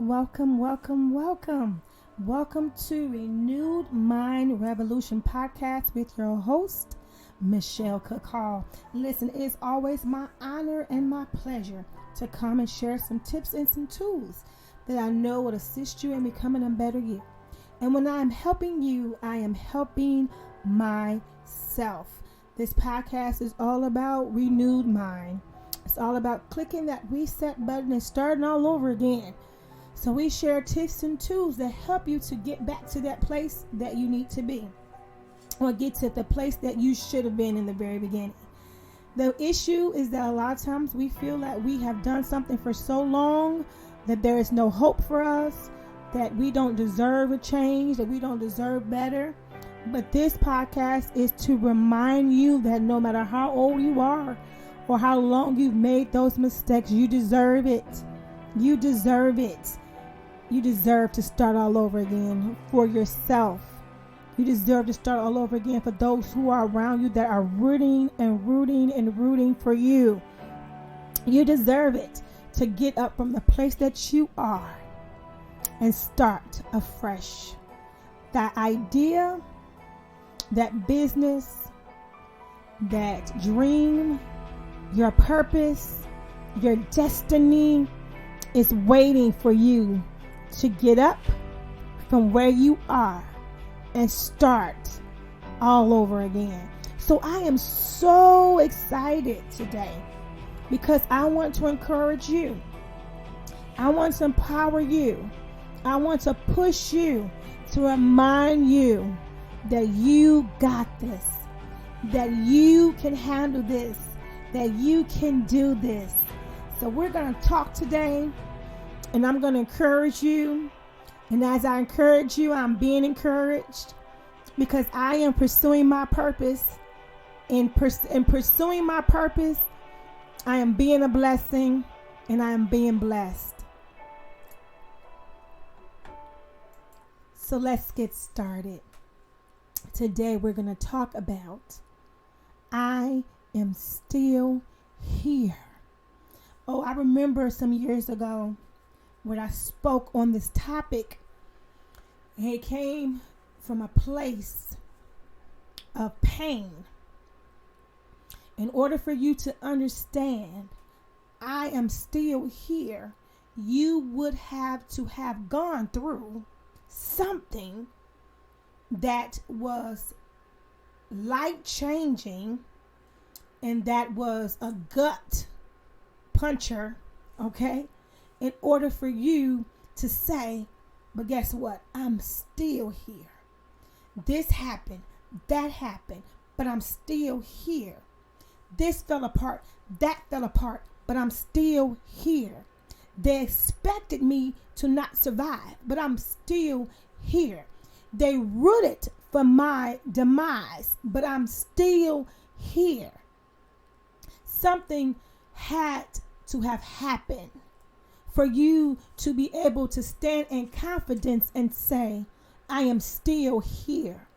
welcome, welcome, welcome. Welcome to Renewed Mind Revolution podcast with your host, Michelle Cook Hall. Listen, it's always my honor and my pleasure to come and share some tips and some tools that I know will assist you in becoming a better you. And when I am helping you, I am helping myself. This podcast is all about renewed mind. It's all about clicking that reset button and starting all over again. So we share tips and tools that help you to get back to that place that you need to be, or get to the place that you should have been in the very beginning. The issue is that a lot of times we feel that we have done something for so long that there is no hope for us, that we don't deserve a change, that we don't deserve better. But this podcast is to remind you that no matter how old you are or how long you've made those mistakes, you deserve it. You deserve it. You deserve to start all over again for yourself. You deserve to start all over again for those who are around you that are rooting for you. You deserve it to get up from the place that you are and start afresh. That idea, that business, that dream, your purpose, your destiny is waiting for you to get up from where you are and start all over again. So I am so excited today because I want to encourage you. I want to empower you. I want to push you, to remind you that you got this, that you can handle this, that you can do this. So we're going to talk today, and I'm going to encourage you. And as I encourage you, I'm being encouraged because I am pursuing my purpose. In pursuing my purpose, I am being a blessing and I am being blessed. So let's get started. Today we're going to talk about I am still here. Oh, I remember some years ago when I spoke on this topic, and it came from a place of pain. In order for you to understand I am still here, you would have to have gone through something that was life-changing and that was a gut puncher, okay? In order for you to say, but guess what? I'm still here. This happened, that happened, but I'm still here. This fell apart, that fell apart, but I'm still here. They expected me to not survive, but I'm still here. They rooted for my demise, but I'm still here. Something had to have happened for you to be able to stand in confidence and say, I am still here.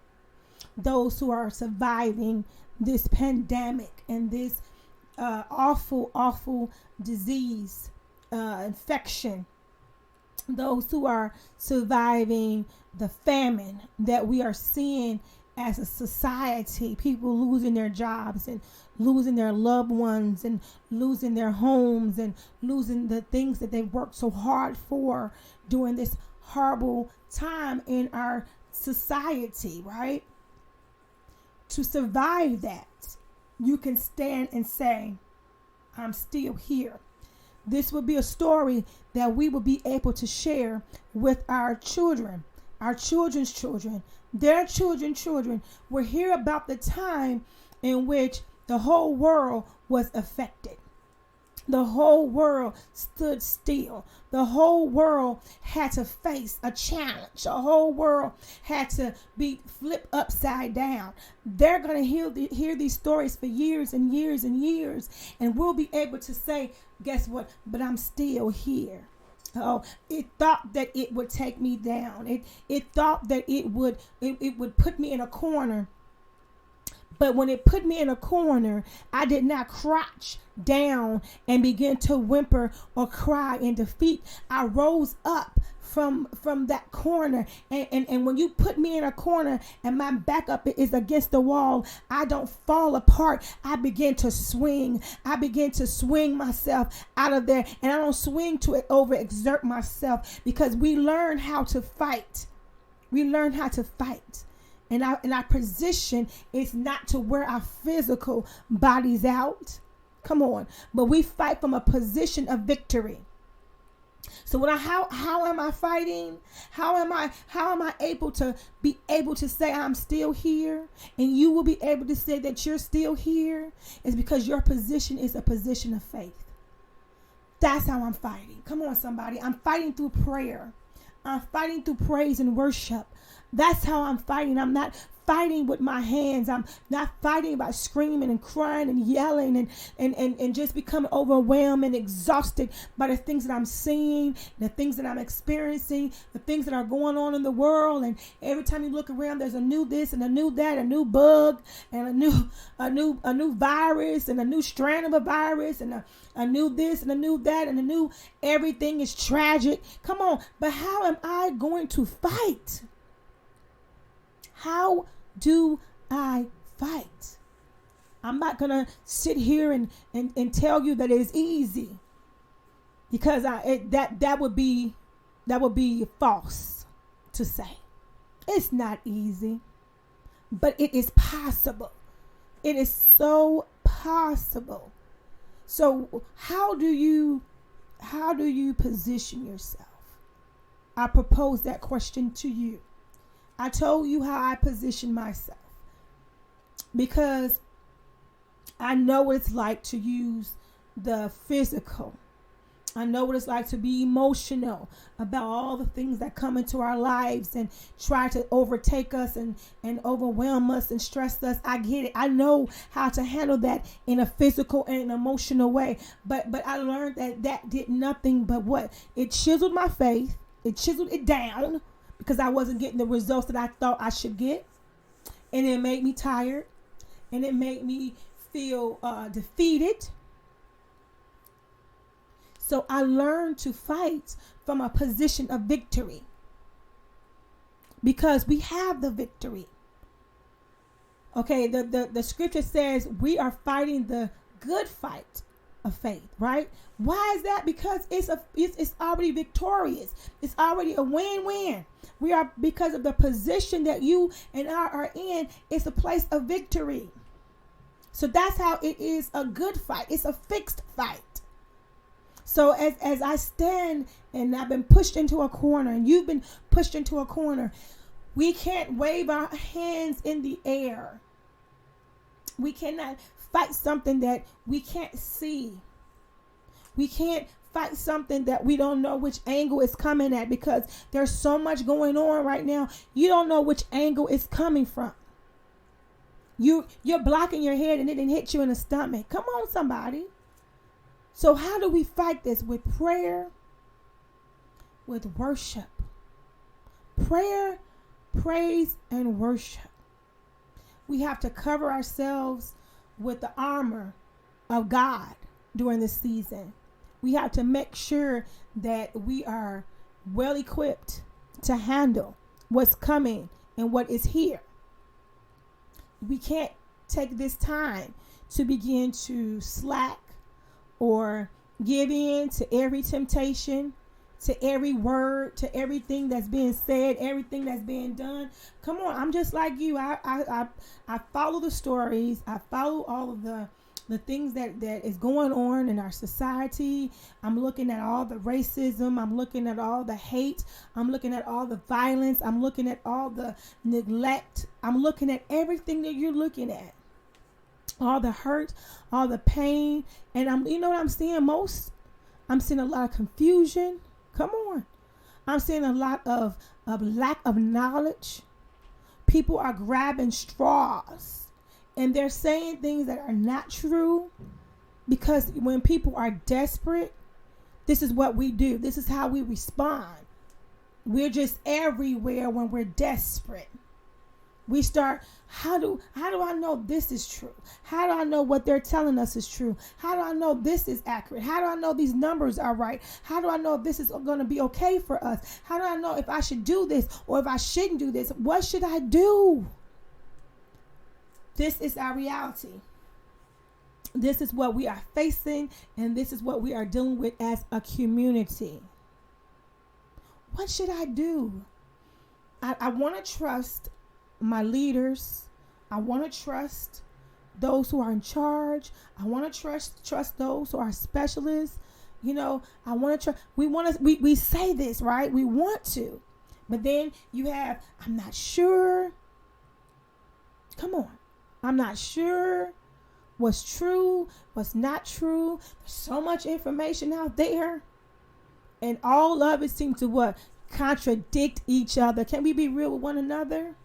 Those who are surviving this pandemic and this awful disease, infection, those who are surviving the famine that we are seeing as a society, people losing their jobs and losing their loved ones and losing their homes and losing the things that they worked so hard for during this horrible time in our society, right? To survive that, you can stand and say, I'm still here. This will be a story that we will be able to share with our children, our children's children, their children will hear about the time in which the whole world was affected. The whole world stood still. The whole world had to face a challenge. The whole world had to be flipped upside down. They're going to hear these stories for years and years and years. And we'll be able to say, guess what? But I'm still here. Oh, it thought that it would take me down. It thought that it would put me in a corner. But when it put me in a corner, I did not crouch down and begin to whimper or cry in defeat. I rose up from that corner, and when you put me in a corner and my back up is against the wall, I don't fall apart. I begin to swing. I begin to swing myself out of there, and I don't swing to overexert myself, because we learn how to fight. We learn how to fight. And our position is not to wear our physical bodies out. Come on. But we fight from a position of victory. So how am I fighting? How am I able to say I'm still here, and you will be able to say that you're still here? It's because your position is a position of faith. That's how I'm fighting. Come on, somebody. I'm fighting through prayer. I'm fighting through praise and worship. That's how I'm fighting. I'm not fighting with my hands. I'm not fighting by screaming and crying and yelling and just becoming overwhelmed and exhausted by the things that I'm seeing, the things that I'm experiencing, the things that are going on in the world. And every time you look around, there's a new this and a new that, a new bug and a new virus and a new strand of a virus and a new this and a new that and a new everything is tragic. Come on, but how am I going to fight? How do I fight? I'm not going to sit here and tell you that it's easy, because that would be false to say. It's not easy, but it is possible. It is so possible. So how do you position yourself? I propose that question to you. I told you how I position myself, because I know what it's like to use the physical. I know what it's like to be emotional about all the things that come into our lives and try to overtake us and overwhelm us and stress us. I get it. I know how to handle that in a physical and an emotional way. But I learned that did nothing but what? It chiseled my faith. It chiseled it down, because I wasn't getting the results that I thought I should get. And it made me tired. And it made me feel defeated. So I learned to fight from a position of victory, because we have the victory. Okay, the scripture says we are fighting the good fight of faith, right? Why is that? Because it's already victorious. It's already a win-win. We are, because of the position that you and I are in, it's a place of victory. So that's how it is a good fight. It's a fixed fight. So as I stand and I've been pushed into a corner and you've been pushed into a corner, we can't wave our hands in the air. We cannot fight something that we can't see. We can't fight something that we don't know which angle it's coming at, because there's so much going on right now. You don't know which angle it's coming from. You're blocking your head and it didn't hit you in the stomach. Come on, somebody. So how do we fight this? With prayer, with worship. Prayer, praise, and worship. We have to cover ourselves with the armor of God during this season. We have to make sure that we are well equipped to handle what's coming and what is here. We can't take this time to begin to slack or give in to every temptation, to every word, to everything that's being said, everything that's being done. Come on, I'm just like you. I follow the stories. I follow all of the things that is going on in our society. I'm looking at all the racism. I'm looking at all the hate. I'm looking at all the violence. I'm looking at all the neglect. I'm looking at everything that you're looking at. All the hurt, all the pain. And you know what I'm seeing most? I'm seeing a lot of confusion. Come on. I'm seeing a lot of lack of knowledge. People are grabbing straws and they're saying things that are not true, because when people are desperate, this is what we do. This is how we respond. We're just everywhere when we're desperate. We start, how do I know this is true? How do I know what they're telling us is true? How do I know this is accurate? How do I know these numbers are right? How do I know if this is going to be okay for us? How do I know if I should do this or if I shouldn't do this? What should I do? This is our reality. This is what we are facing, and this is what we are dealing with as a community. What should I do? I want to trust my leaders. I want to trust those who are in charge. I want to trust those who are specialists. You know, I want to trust. We say this, right? We want to, but then you have, I'm not sure. Come on, I'm not sure what's true, what's not true. There's so much information out there, and all of it seems to what? Contradict each other. Can we be real with one another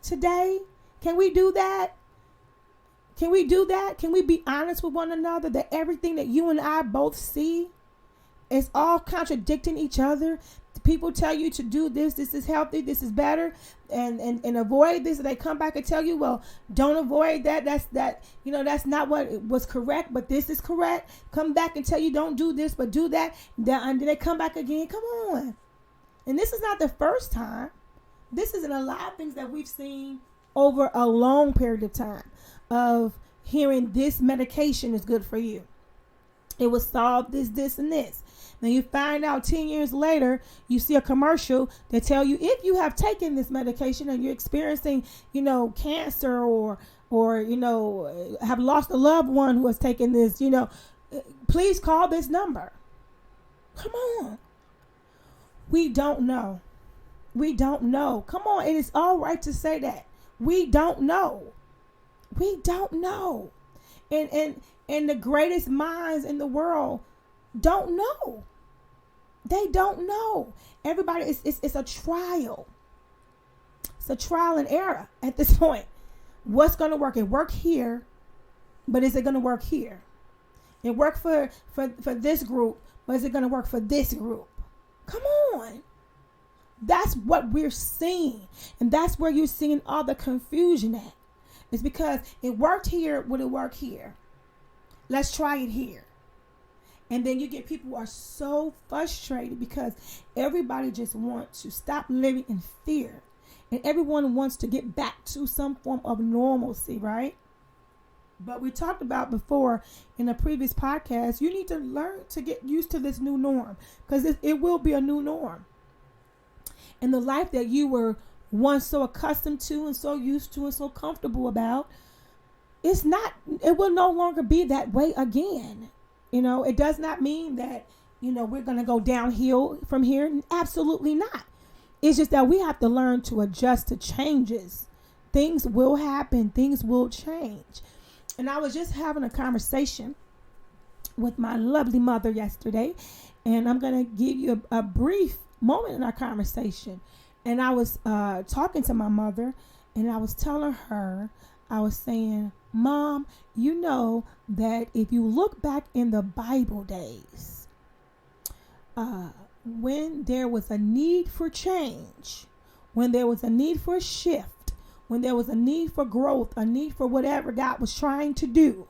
today? Can we do that? Can we do that? Can we be honest with one another that everything that you and I both see is all contradicting each other? People tell you to do this is healthy, this is better, and avoid this. They come back and tell you, well, don't avoid that. That's not what was correct, but this is correct. Come back and tell you don't do this, but do that. And then they come back again. Come on. And this is not the first time. This is in a lot of things that we've seen over a long period of time of hearing this medication is good for you. It will solve this, and this. Then you find out 10 years later, you see a commercial that tell you if you have taken this medication and you're experiencing, cancer or have lost a loved one who has taken this, please call this number. Come on. We don't know. We don't know. Come on. It is all right to say that. We don't know. We don't know. And the greatest minds in the world don't know. They don't know. Everybody, it's a trial. It's a trial and error at this point. What's going to work? It worked here, but is it going to work here? It worked for this group, but is it going to work for this group? Come on. That's what we're seeing. And that's where you're seeing all the confusion at. It's because it worked here. Would it work here? Let's try it here. And then you get people who are so frustrated because everybody just wants to stop living in fear. And everyone wants to get back to some form of normalcy, right? But we talked about before in a previous podcast, you need to learn to get used to this new norm because it will be a new norm. And the life that you were once so accustomed to and so used to and so comfortable about, it will no longer be that way again. It does not mean that, we're going to go downhill from here. Absolutely not. It's just that we have to learn to adjust to changes. Things will happen. Things will change. And I was just having a conversation with my lovely mother yesterday, and I'm going to give you a brief moment in our conversation. And I was talking to my mother, and I was telling her, I was saying, Mom, you know that if you look back in the Bible days, when there was a need for change, when there was a need for a shift, when there was a need for growth, a need for whatever God was trying to do,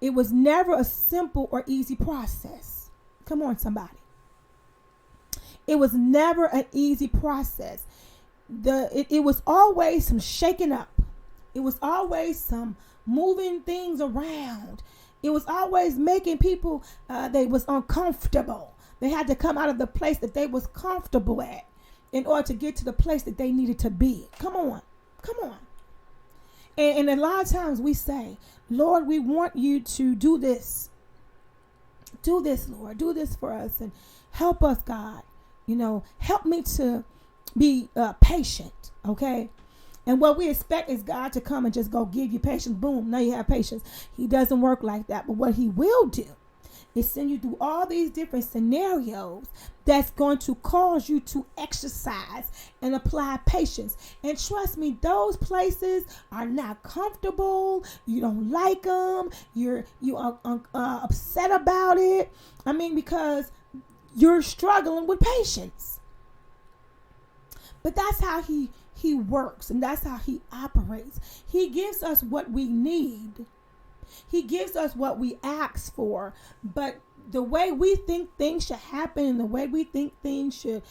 it was never a simple or easy process. Come on, somebody. It was never an easy process. It was always some shaking up. It was always some moving things around. It was always making people, they was uncomfortable. They had to come out of the place that they was comfortable at in order to get to the place that they needed to be. Come on. And a lot of times we say, Lord, we want you to do this. Do this, Lord. Do this for us and help us, God. Help me to be patient, okay? And what we expect is God to come and just go give you patience. Boom, now you have patience. He doesn't work like that. But what he will do is send you through all these different scenarios that's going to cause you to exercise and apply patience. And trust me, those places are not comfortable. You don't like them. You are upset about it. Because you're struggling with patience. But that's how he he works, and that's how he operates. He gives us what we need. He gives us what we ask for. But the way we think things should happen, and the way we think things should,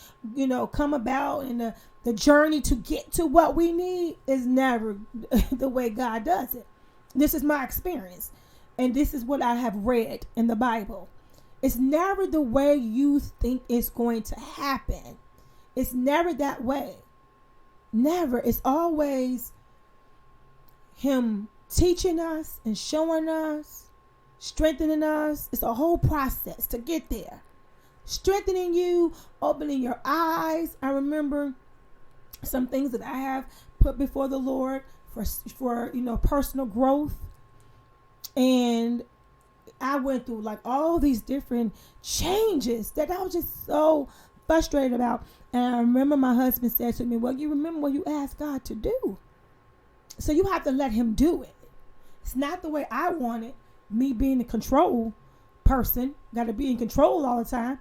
come about, and the journey to get to what we need is never the way God does it. This is my experience. And this is what I have read in the Bible. It's never the way you think it's going to happen. It's never that way. Never. It's always him teaching us and showing us, strengthening us. It's a whole process to get there. Strengthening you, opening your eyes. I remember some things that I have put before the Lord for personal growth. And I went through like all these different changes that I was just so frustrated about. And I remember my husband said to me, well, you remember what you asked God to do. So you have to let him do it. It's not the way I want it. Me being the control person, got to be in control all the time.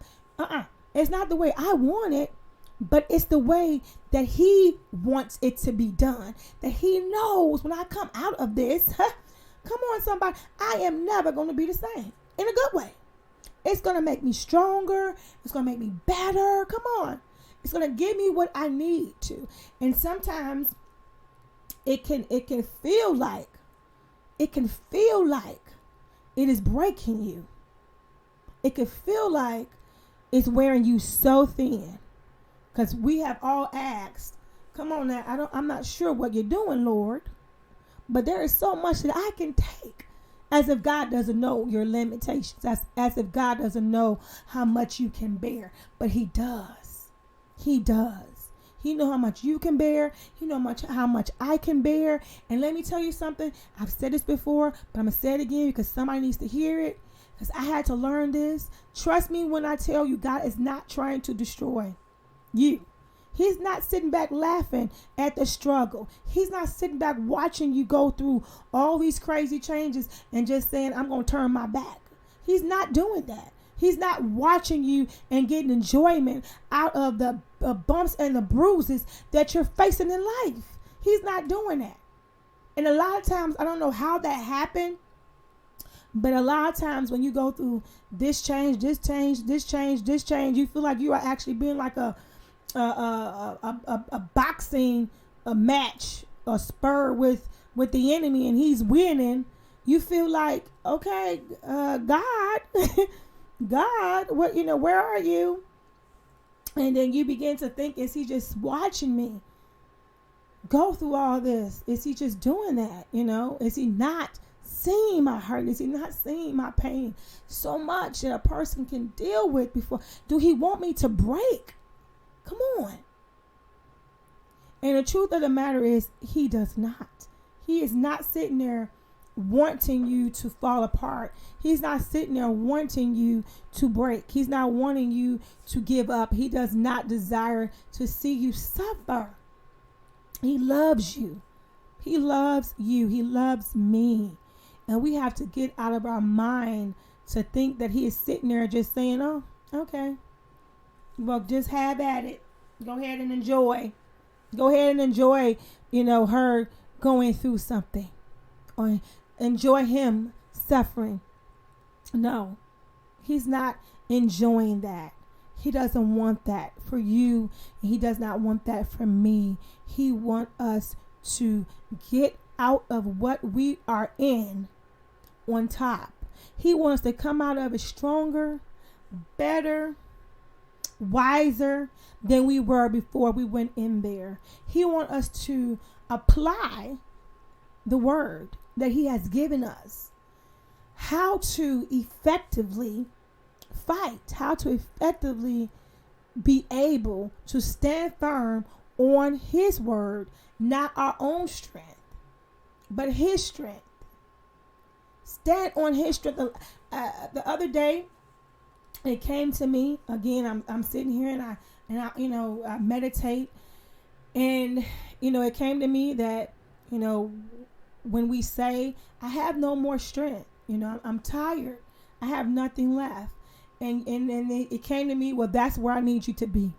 It's not the way I want it, but it's the way that he wants it to be done. That he knows when I come out of this, come on, somebody, I am never going to be the same in a good way. It's going to make me stronger. It's going to make me better. Come on. It's going to give me what I need to. And sometimes it can feel like it is breaking you. It can feel like it's wearing you so thin. Because we have all asked, come on now, I'm not sure what you're doing, Lord. But there is so much that I can take. As if God doesn't know your limitations. As if God doesn't know how much you can bear. But he does. He does. He knows how much you can bear. He knows how much I can bear. And let me tell you something. I've said this before, but I'm going to say it again because somebody needs to hear it. Because I had to learn this. Trust me when I tell you, God is not trying to destroy you. He's not sitting back laughing at the struggle. He's not sitting back watching you go through all these crazy changes and just saying, I'm going to turn my back. He's not doing that. He's not watching you and getting enjoyment out of the bumps and the bruises that you're facing in life. He's not doing that. And a lot of times, I don't know how that happened, but a lot of times when you go through this change, you feel like you are actually being like a boxing match, a spur with the enemy, and he's winning. You feel like, okay, God, what, where are you? And then you begin to think, is he just watching me go through all this? Is he just doing that? Is he not seeing my hurt? Is he not seeing my pain so much that a person can deal with before? Do he want me to break? Come on. And the truth of the matter is, he does not. He is not sitting there wanting you to fall apart. He's not sitting there wanting you to break. He's not wanting you to give up. He does not desire to see you suffer. He loves you. He loves you. He loves me. And we have to get out of our mind to think that he is sitting there just saying, oh, okay. Well, just have at it. Go ahead and enjoy. Go ahead and enjoy, her going through something. Or enjoy him suffering. No, he's not enjoying that. He doesn't want that for you. He does not want that for me. He wants us to get out of what we are in on top. He wants us to come out of it stronger, better, wiser than we were before we went in there. He wants us to apply the word that he has given us, how to effectively fight, how to effectively be able to stand firm on his word, not our own strength, but his strength. Stand on his strength. The other day, it came to me again. I'm sitting here and I meditate, and it came to me that when we say I have no more strength, I'm tired, I have nothing left, and it came to me, well, that's where I need you to be,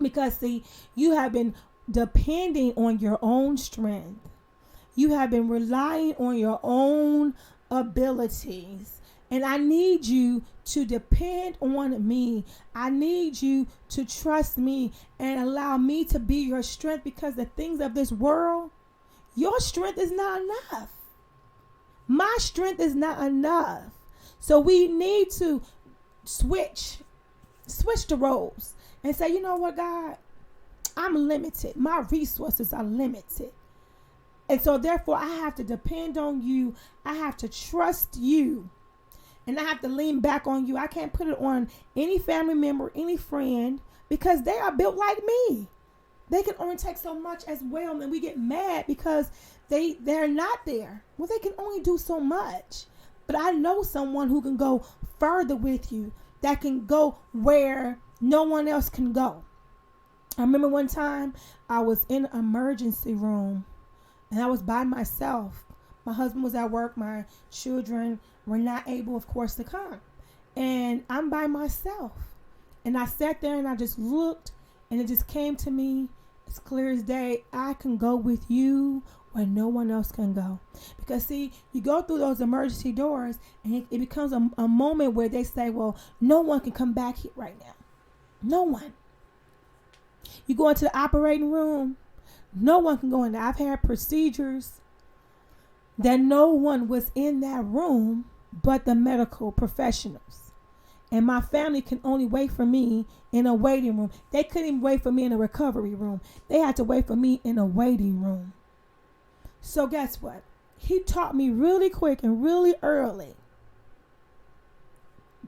because see, you have been depending on your own strength. You have been relying on your own abilities. And I need you to depend on me. I need you to trust me and allow me to be your strength, because the things of this world, your strength is not enough. My strength is not enough. So we need to switch the roles and say, you know what, God, I'm limited. My resources are limited. And so therefore I have to depend on you. I have to trust you. And I have to lean back on you. I can't put it on any family member, any friend, because they are built like me. They can only take so much as well. And we get mad because they're not there. Well, they can only do so much. But I know someone who can go further with you, that can go where no one else can go. I remember one time I was in an emergency room and I was by myself. My husband was at work. My children were not able, of course, to come. And I'm by myself. And I sat there and I just looked, and it just came to me as clear as day. I can go with you where no one else can go. Because see, you go through those emergency doors and it becomes a moment where they say, well, no one can come back here right now. No one. You go into the operating room, no one can go in there. I've had procedures that no one was in that room but the medical professionals. And my family can only wait for me in a waiting room. They couldn't even wait for me in a recovery room. They had to wait for me in a waiting room. So guess what? He taught me really quick and really early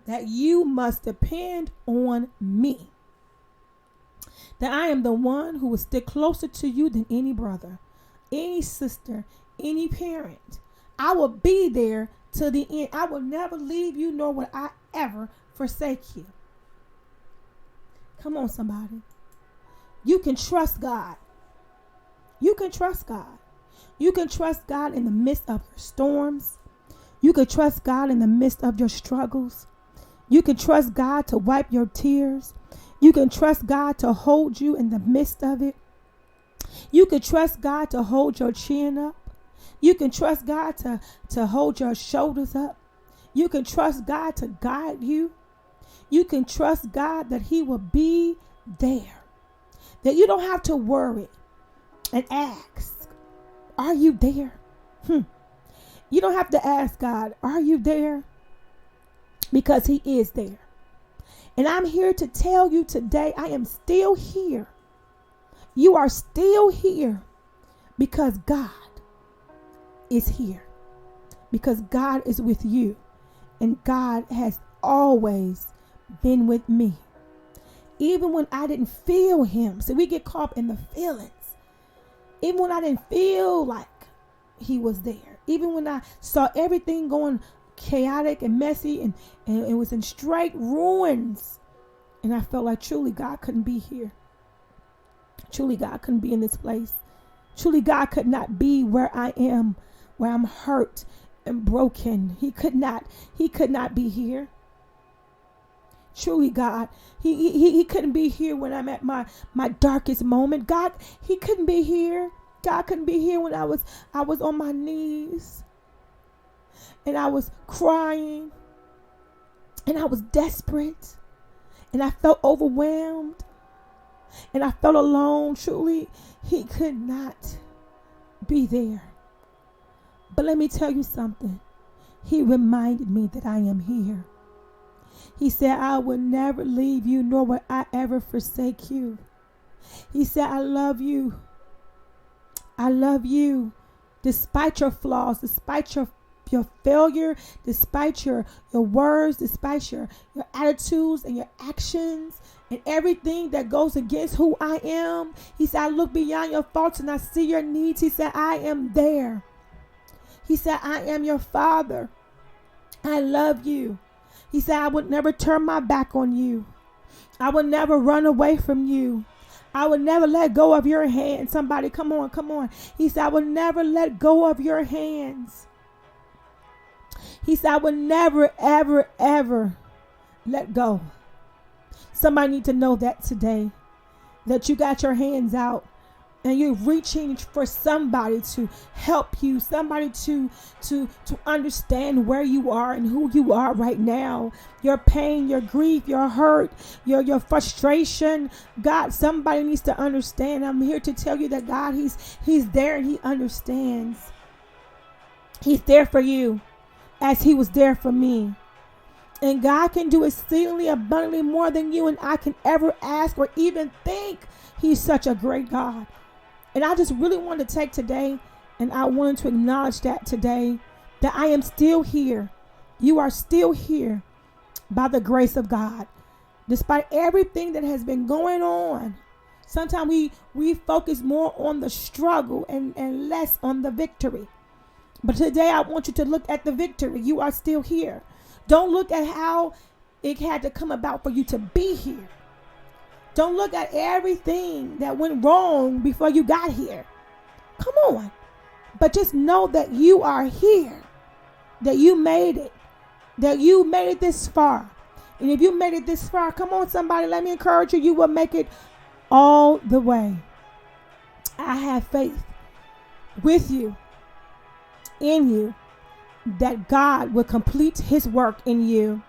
that you must depend on me. That I am the one who will stick closer to you than any brother, any sister, any parent. I will be there to the end. I will never leave you, nor will I ever forsake you. Come on, somebody. You can trust God. You can trust God. You can trust God in the midst of your storms. You can trust God in the midst of your struggles. You can trust God to wipe your tears. You can trust God to hold you in the midst of it. You can trust God to hold your chin up. You can trust God to hold your shoulders up. You can trust God to guide you. You can trust God that he will be there. That you don't have to worry and ask, are you there? You don't have to ask God, are you there? Because he is there. And I'm here to tell you today, I am still here. You are still here because God is here. Because God is with you. And God has always been with me. Even when I didn't feel him. So we get caught up in the feelings. Even when I didn't feel like he was there. Even when I saw everything going chaotic and messy and it was in straight ruins. And I felt like truly God couldn't be here. Truly God couldn't be in this place. Truly God could not be where I am, where I'm hurt and broken. He could not be here. Truly God, he couldn't be here when I'm at my darkest moment. God, he couldn't be here. God couldn't be here when I was on my knees and I was crying and I was desperate and I felt overwhelmed and I felt alone. Truly, he could not be there. But let me tell you something. He reminded me that I am here. He said, I will never leave you, nor will I ever forsake you. He said, I love you. I love you. Despite your flaws, despite your failure, despite your words, despite your attitudes and your actions and everything that goes against who I am. He said, I look beyond your faults and I see your needs. He said, I am there. He said, I am your father. I love you. He said, I would never turn my back on you. I would never run away from you. I would never let go of your hand. Somebody, come on. He said, I would never let go of your hands. He said, I would never, ever, ever let go. Somebody need to know that today, that you got your hands out and you're reaching for somebody to help you, somebody to understand where you are and who you are right now, your pain, your grief, your hurt, your frustration. God, somebody needs to understand. I'm here to tell you that God, he's there and he understands. He's there for you as he was there for me. And God can do exceedingly abundantly more than you and I can ever ask or even think. He's such a great God. And I just really wanted to take today, and I wanted to acknowledge that today, that I am still here. You are still here by the grace of God. Despite everything that has been going on, sometimes we focus more on the struggle and less on the victory. But today I want you to look at the victory. You are still here. Don't look at how it had to come about for you to be here. Don't look at everything that went wrong before you got here. Come on. But just know that you are here, that you made it, that you made it this far. And if you made it this far, come on, somebody, let me encourage you. You will make it all the way. I have faith with you, in you, that God will complete his work in you.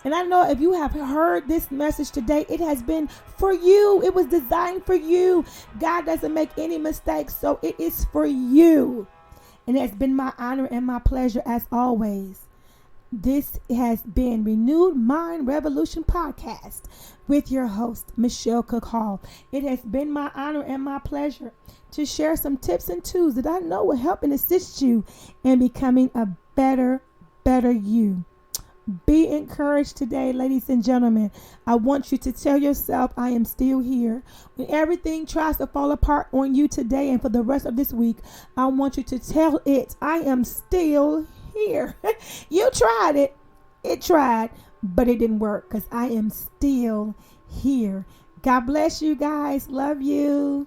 And I know if you have heard this message today, it has been for you. It was designed for you. God doesn't make any mistakes, so it is for you. And it has been my honor and my pleasure as always. This has been Renewed Mind Revolution Podcast with your host, Michelle Cook Hall. It has been my honor and my pleasure to share some tips and tools that I know will help and assist you in becoming a better you. Be encouraged today, ladies and gentlemen. I want you to tell yourself, I am still here. When everything tries to fall apart on you today and for the rest of this week, I want you to tell it, I am still here. You tried it. It tried, but it didn't work because I am still here. God bless you guys. Love you.